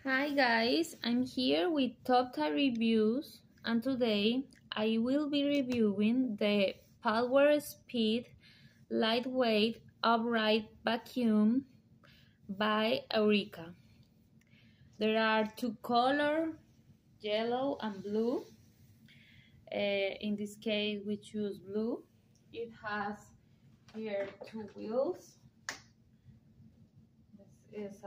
Hi guys, I'm here with top 10 reviews, and today I will be reviewing the PowerSpeed lightweight upright vacuum by Eureka. There are two colors, yellow and blue. In this case we choose blue. It has here two wheels. This is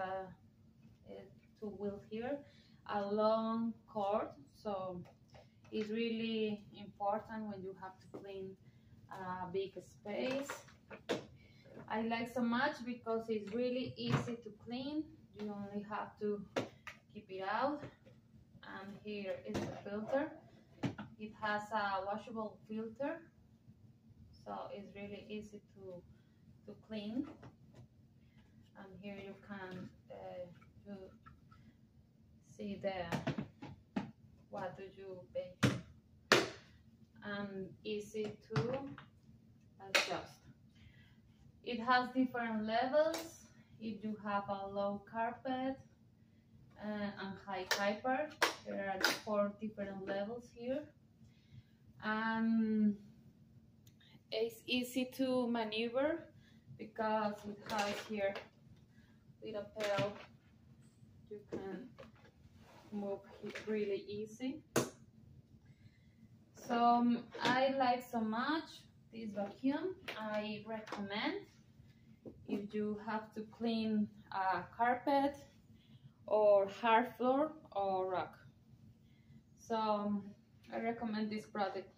two wheels here, a long cord, so it's really important when you have to clean a big space. I like so much because it's really easy to clean. You only have to keep it out, and here is the filter. It has a washable filter, so it's really easy to clean. And here you can see what do you bake, and easy to adjust. It has different levels. If you have a low carpet and high carpet, there are 4 different levels here, and it's easy to maneuver because it has here with a pedal. You can move it really easy. So I like so much this vacuum. I recommend if you have to clean a carpet or hard floor or rug. So I recommend this product.